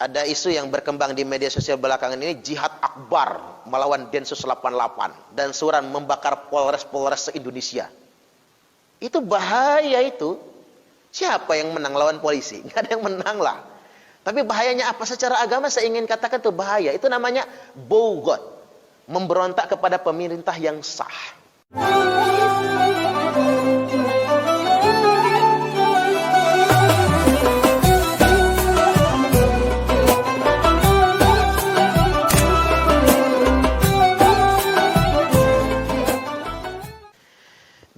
ada isu yang berkembang di media sosial belakangan ini, jihad akbar melawan Densus 88 dan suran membakar Polres-Polres se-Indonesia. Itu bahaya itu. Siapa yang menang lawan polisi? Nggak ada yang menang lah. Tapi bahayanya apa? Secara agama saya ingin katakan itu bahaya. Itu namanya bogot, memberontak kepada pemerintah yang sah.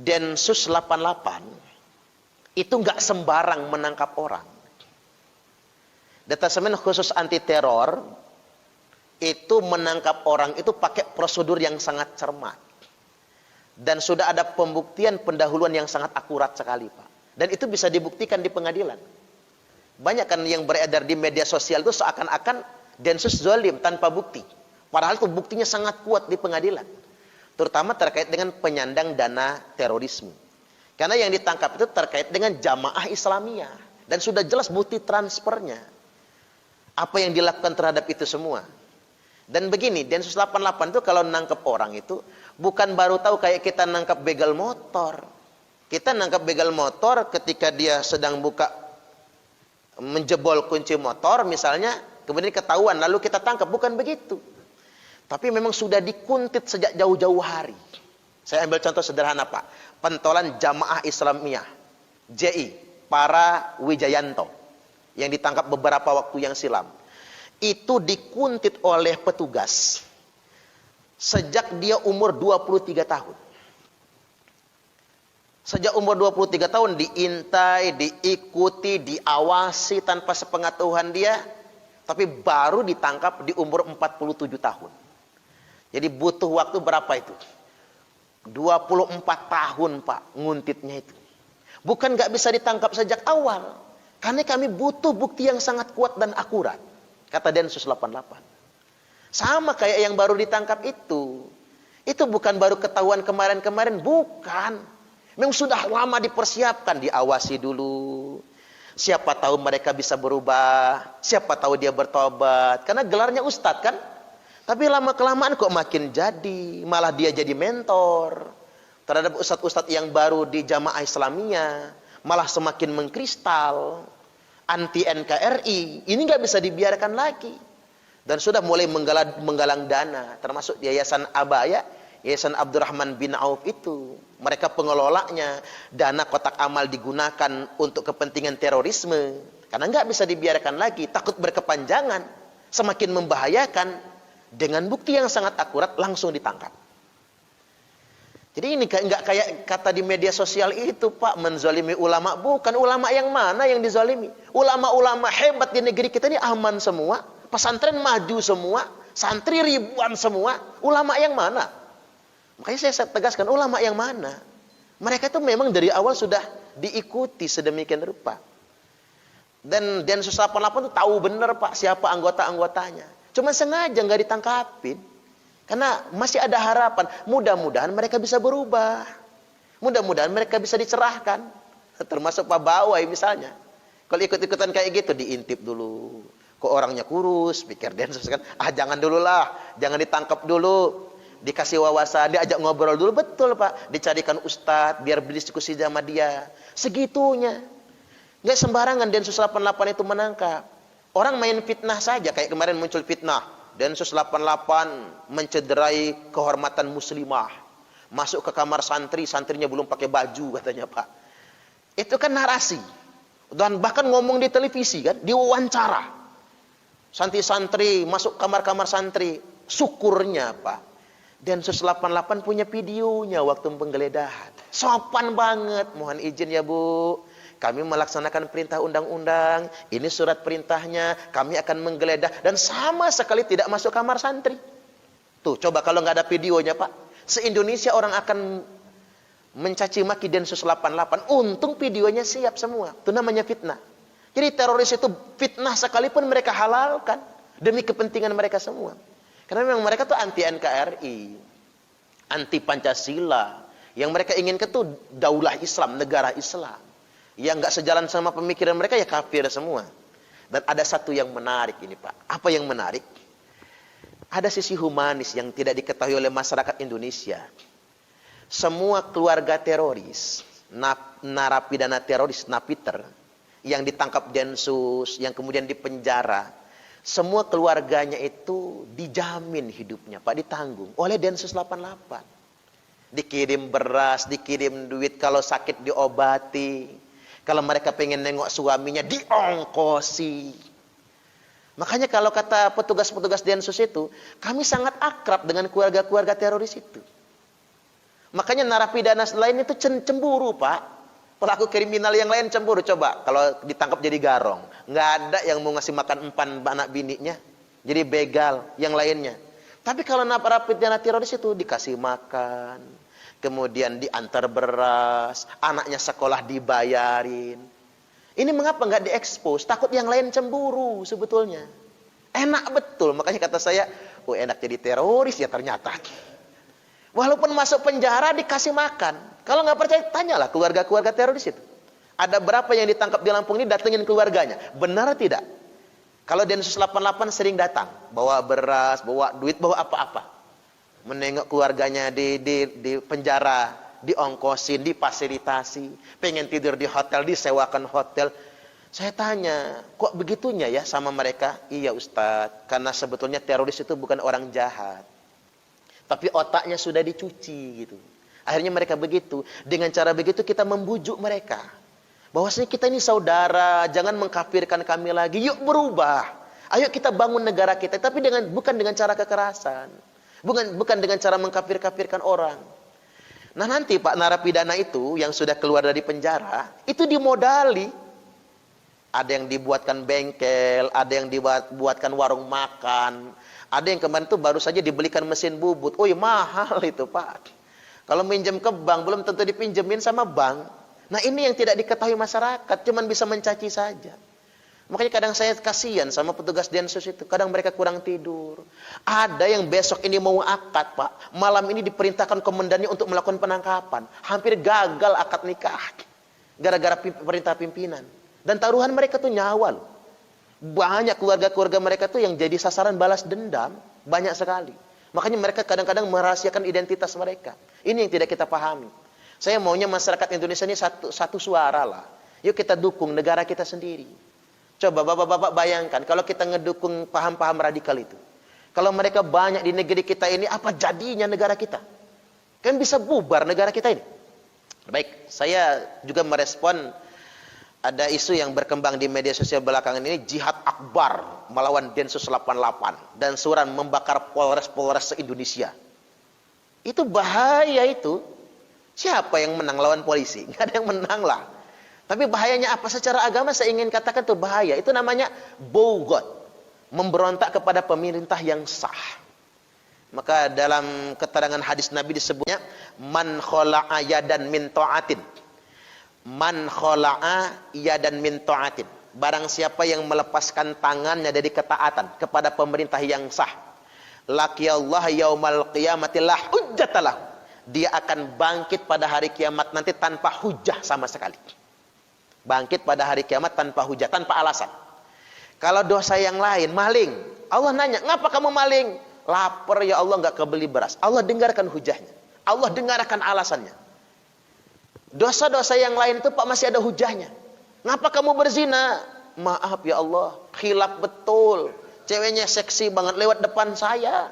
Densus 88 itu nggak sembarang menangkap orang. Detasemen khusus anti teror itu menangkap orang itu pakai prosedur yang sangat cermat. Dan sudah ada pembuktian pendahuluan yang sangat akurat sekali, Pak. Dan itu bisa dibuktikan di pengadilan. Banyak kan yang beredar di media sosial itu seakan-akan Densus zalim tanpa bukti. Padahal itu buktinya sangat kuat di pengadilan. Terutama terkait dengan penyandang dana terorisme. Karena yang ditangkap itu terkait dengan jamaah Islamiyah. Dan sudah jelas bukti transfernya. Apa yang dilakukan terhadap itu semua. Dan begini, Densus 88 itu kalau nangkep orang itu bukan baru tahu kayak kita nangkep begal motor. Kita nangkep begal motor ketika dia sedang menjebol kunci motor misalnya, kemudian ketahuan lalu kita tangkap, bukan begitu. Tapi memang sudah dikuntit sejak jauh-jauh hari. Saya ambil contoh sederhana, Pak. Pentolan Jamaah Islamiyah JI Para Wijayanto yang ditangkap beberapa waktu yang silam. Itu dikuntit oleh petugas sejak dia umur 23 tahun. Sejak umur 23 tahun diintai, diikuti, diawasi tanpa sepengetahuan dia, tapi baru ditangkap di umur 47 tahun. Jadi butuh waktu berapa itu? 24 tahun, Pak, nguntitnya itu. Bukan nggak bisa ditangkap sejak awal. Karena kami butuh bukti yang sangat kuat dan akurat. Kata Densus 88. Sama kayak yang baru ditangkap itu. Itu bukan baru ketahuan kemarin-kemarin. Bukan. Memang sudah lama dipersiapkan. Diawasi dulu. Siapa tahu mereka bisa berubah. Siapa tahu dia bertobat. Karena gelarnya ustadz kan. Tapi lama-kelamaan kok makin jadi. Malah dia jadi mentor terhadap ustadz-ustadz yang baru di jamaah Islamiyah. Malah semakin mengkristal. Anti NKRI. Ini nggak bisa dibiarkan lagi. Dan sudah mulai menggalang dana. Termasuk Yayasan Abaya. Yayasan Abdurrahman bin Auf itu. Mereka pengelolanya. Dana kotak amal digunakan untuk kepentingan terorisme. Karena nggak bisa dibiarkan lagi. Takut berkepanjangan. Semakin membahayakan. Dengan bukti yang sangat akurat langsung ditangkap. Jadi ini nggak kayak kata di media sosial itu, Pak, menzalimi ulama. Bukan, ulama yang mana yang dizalimi? Ulama-ulama hebat di negeri kita ini aman semua. Pesantren maju semua. Santri ribuan semua. Ulama yang mana? Makanya saya tegaskan, ulama yang mana? Mereka itu memang dari awal sudah diikuti sedemikian rupa. Dan Densus 88 itu tahu benar, Pak, siapa anggota-anggotanya. Cuma sengaja nggak ditangkapin. Karena masih ada harapan. Mudah-mudahan mereka bisa berubah. Mudah-mudahan mereka bisa dicerahkan. Termasuk Pak Bawai misalnya. Kalau ikut-ikutan kayak gitu, diintip dulu. Kok orangnya kurus, pikir Densus kan. Jangan dulu lah. Jangan ditangkap dulu. Dikasih wawasan, diajak ngobrol dulu. Betul, Pak. Dicarikan ustadz, biar berdiskusi sama dia. Segitunya. Nggak sembarangan Densus 88 itu menangkap. Orang main fitnah saja, kayak kemarin muncul fitnah. Densus 88 mencederai kehormatan muslimah. Masuk ke kamar santri, santrinya belum pakai baju katanya, Pak. Itu kan narasi. Dan bahkan ngomong di televisi kan, diwawancara. Santri-santri masuk kamar-kamar santri. Syukurnya, Pak, Densus 88 punya videonya waktu penggeledahan. Sopan banget, mohon izin ya, Bu. Kami melaksanakan perintah undang-undang. Ini surat perintahnya. Kami akan menggeledah. Dan sama sekali tidak masuk kamar santri. Tuh, coba kalau nggak ada videonya, Pak. Se-Indonesia orang akan mencaci maki Densus 88. Untung videonya siap semua. Itu namanya fitnah. Jadi teroris itu fitnah sekalipun mereka halalkan. Demi kepentingan mereka semua. Karena memang mereka tuh anti NKRI. Anti Pancasila. Yang mereka inginkan tuh daulah Islam, negara Islam. Yang nggak sejalan sama pemikiran mereka ya kafir semua. Dan ada satu yang menarik ini Pak. Apa yang menarik? Ada sisi humanis yang tidak diketahui oleh masyarakat Indonesia. Semua keluarga teroris, narapidana teroris, napiter, yang ditangkap Densus, yang kemudian dipenjara, semua keluarganya itu dijamin hidupnya Pak, ditanggung oleh Densus 88. Dikirim beras, dikirim duit, kalau sakit diobati. Kalau mereka pengen nengok suaminya, diongkosi. Makanya kalau kata petugas-petugas Densus itu, kami sangat akrab dengan keluarga-keluarga teroris itu. Makanya narapidana lain itu cemburu Pak. Pelaku kriminal yang lain cemburu. Coba kalau ditangkap jadi garong, nggak ada yang mau ngasih makan empan anak bininya. Jadi begal yang lainnya. Tapi kalau narapidana teroris itu dikasih makan, kemudian diantar beras, anaknya sekolah dibayarin. Ini mengapa nggak diekspos? Takut yang lain cemburu sebetulnya. Enak betul, makanya kata saya, oh enak jadi teroris ya ternyata. Walaupun masuk penjara dikasih makan. Kalau nggak percaya, tanyalah keluarga-keluarga teroris itu. Ada berapa yang ditangkap di Lampung ini datengin keluarganya? Benar tidak? Kalau Densus 88 sering datang, bawa beras, bawa duit, bawa apa-apa. Menengok keluarganya di penjara, diongkosin, difasilitasi, pengen tidur di hotel, disewakan hotel. Saya tanya, kok begitunya ya sama mereka? Iya Ustadz, karena sebetulnya teroris itu bukan orang jahat, tapi otaknya sudah dicuci gitu. Akhirnya mereka begitu. Dengan cara begitu kita membujuk mereka, bahwasanya kita ini saudara, jangan mengkafirkan kami lagi. Yuk berubah, ayo kita bangun negara kita, tapi bukan dengan cara kekerasan. Bukan dengan cara mengkafir-kafirkan orang. Nah nanti Pak narapidana itu yang sudah keluar dari penjara, itu dimodali. Ada yang dibuatkan bengkel, ada yang dibuatkan warung makan, ada yang kemarin itu baru saja dibelikan mesin bubut. Oh mahal itu Pak. Kalau minjem ke bank belum tentu dipinjemin sama bank. Nah ini yang tidak diketahui masyarakat, cuman bisa mencaci saja. Makanya kadang saya kasihan sama petugas Densus itu. Kadang mereka kurang tidur. Ada yang besok ini mau akad Pak, malam ini diperintahkan komandannya untuk melakukan penangkapan. Hampir gagal akad nikah gara-gara perintah pimpinan. Dan taruhan mereka tuh nyawa loh. Banyak keluarga-keluarga mereka tuh yang jadi sasaran balas dendam. Banyak sekali. Makanya mereka kadang-kadang merahasiakan identitas mereka. Ini yang tidak kita pahami. Saya maunya masyarakat Indonesia ini satu suara lah. Yuk kita dukung negara kita sendiri. Coba bapak-bapak bayangkan kalau kita ngedukung paham-paham radikal itu. Kalau mereka banyak di negeri kita ini, apa jadinya negara kita? Kan bisa bubar negara kita ini. Baik, saya juga merespon ada isu yang berkembang di media sosial belakangan ini, jihad akbar melawan Densus 88 dan suran membakar polres-polres se-Indonesia. Itu bahaya itu. Siapa yang menang lawan polisi? Nggak ada yang menang lah. Tapi bahayanya apa? Secara agama saya ingin katakan itu bahaya. Itu namanya bogot, memberontak kepada pemerintah yang sah. Maka dalam keterangan hadis Nabi disebutnya man khola'a yadan min ta'atin. Man khola'a yadan min ta'atin. Barang siapa yang melepaskan tangannya dari ketaatan kepada pemerintah yang sah, laqiyallahu yaumal qiyamati la hujjatalah. Dia akan bangkit pada hari kiamat nanti tanpa hujah sama sekali. Bangkit pada hari kiamat tanpa hujah, tanpa alasan. Kalau dosa yang lain, maling, Allah nanya, ngapa kamu maling? Lapar ya Allah, nggak kebeli beras. Allah dengarkan hujahnya, Allah dengarkan alasannya. Dosa-dosa yang lain itu Pak masih ada hujahnya. Ngapa kamu berzina? Maaf ya Allah, khilaf betul. Ceweknya seksi banget lewat depan saya.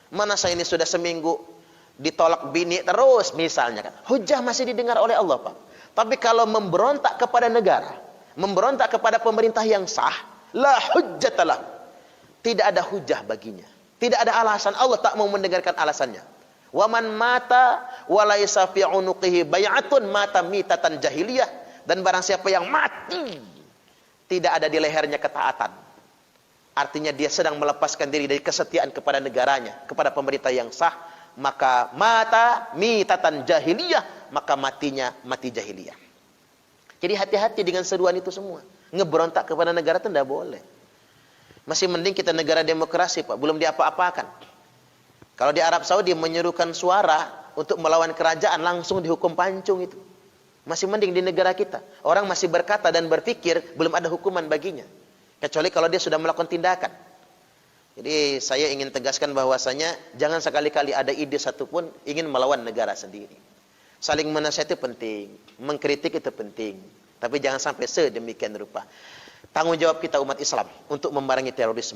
Mana saya ini sudah seminggu ditolak bini terus misalnya kan. Hujah masih didengar oleh Allah Pak. Tapi kalau memberontak kepada negara, memberontak kepada pemerintah yang sah, la hujjatalah. Tidak ada hujah baginya. Tidak ada alasan. Allah tak mau mendengarkan alasannya. Wa man mata wa laisa fi unuqihi bai'atun mata mitatan jahiliyah. Dan barang siapa yang mati, tidak ada di lehernya ketaatan. Artinya dia sedang melepaskan diri dari kesetiaan kepada negaranya, kepada pemerintah yang sah, maka mata mitatan jahiliyah, maka matinya mati jahiliyah. Jadi hati-hati dengan seruan itu semua. Ngeberontak kepada negara itu tidak boleh. Masih mending kita negara demokrasi Pak, belum diapa-apakan. Kalau di Arab Saudi menyerukan suara untuk melawan kerajaan, langsung dihukum pancung itu. Masih mending di negara kita. Orang masih berkata dan berpikir, belum ada hukuman baginya. Kecuali kalau dia sudah melakukan tindakan. Jadi saya ingin tegaskan bahwasanya jangan sekali-kali ada ide satupun ingin melawan negara sendiri. Saling menasihati itu penting, mengkritik itu penting, tapi jangan sampai sedemikian rupa. Tanggung jawab kita umat Islam untuk memerangi terorisme.